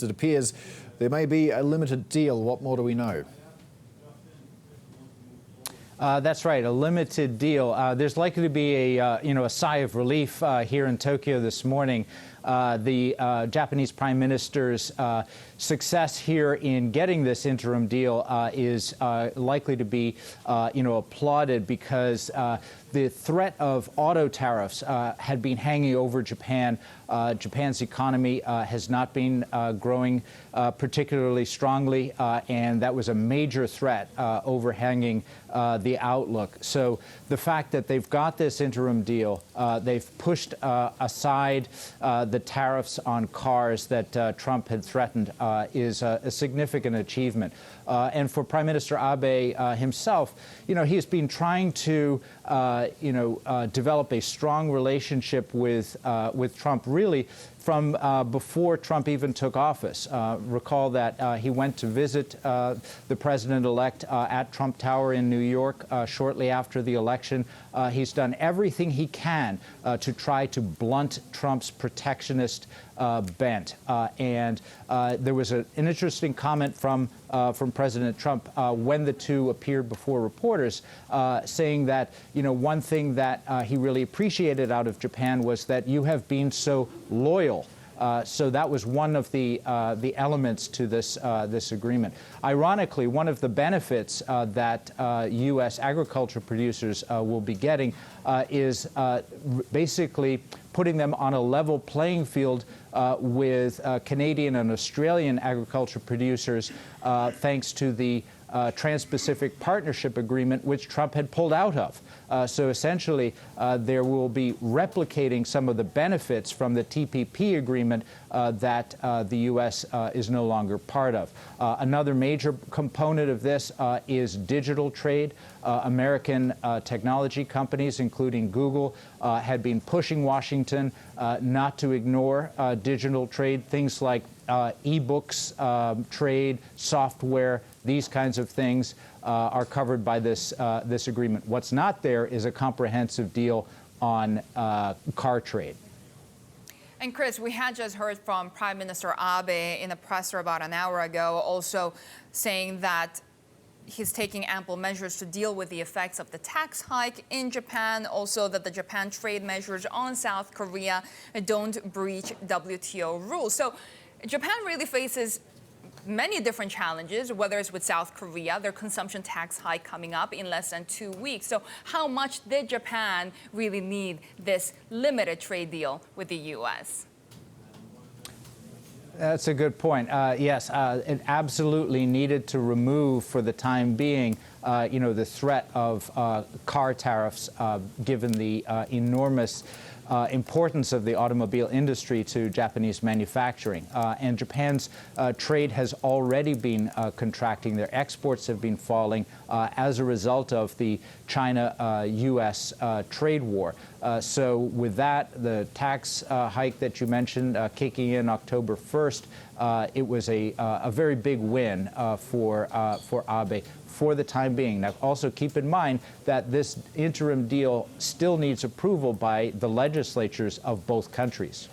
It appears there may be a limited deal. What more do we know? That's right, a limited deal. There's likely to be a sigh of relief here in Tokyo this morning. The Japanese Prime Minister's success here in getting this interim deal is likely to be, applauded because the threat of auto tariffs had been hanging over Japan. Japan's economy has not been growing particularly strongly, and that was a major threat overhanging the outlook. So the fact that they've got this interim deal, they've pushed aside the tariffs on cars that Trump had threatened is a significant achievement. And for Prime Minister Abe himself, he's been trying to develop a strong relationship with Trump, really from before Trump even took office. Recall that he went to visit the president-elect at Trump Tower in New York shortly after the election. He's done everything he can to try to blunt Trump's protectionist bent. And there was an interesting comment from President Trump when the two appeared before reporters, saying that, one thing that he really appreciated out of Japan was that you have been so loyal. So that was one of the elements to this agreement. Ironically, one of the benefits that U.S. agriculture producers will be getting is basically putting them on a level playing field with Canadian and Australian agriculture producers, thanks to the Trans-Pacific Partnership Agreement, which Trump had pulled out of. So essentially, there will be replicating some of the benefits from the TPP agreement that the U.S. is no longer part of. Another major component of this is digital trade. American technology companies, including Google, had been pushing Washington not to ignore digital trade, things like e-books, trade, software, these kinds of things are covered by this agreement. What's not there is a comprehensive deal on car trade. And Chris, we had just heard from Prime Minister Abe in a presser about an hour ago, also saying that he's taking ample measures to deal with the effects of the tax hike in Japan, also that the Japan trade measures on South Korea don't breach WTO rules. So Japan really faces many different challenges, whether it's with South Korea, their consumption tax hike coming up in less than 2 weeks. So how much did Japan really need this limited trade deal with the U.S.? That's a good point. Yes, it absolutely needed to remove, for the time being, the threat of car tariffs, given the enormous importance of the automobile industry to Japanese manufacturing. And Japan's trade has already been contracting. Their exports have been falling as a result of the China-U.S. trade war. So with that, the tax hike that you mentioned kicking in October 1st, it was a very big win for Abe for the time being. Now, also keep in mind that this interim deal still needs approval by the legislatures of both countries.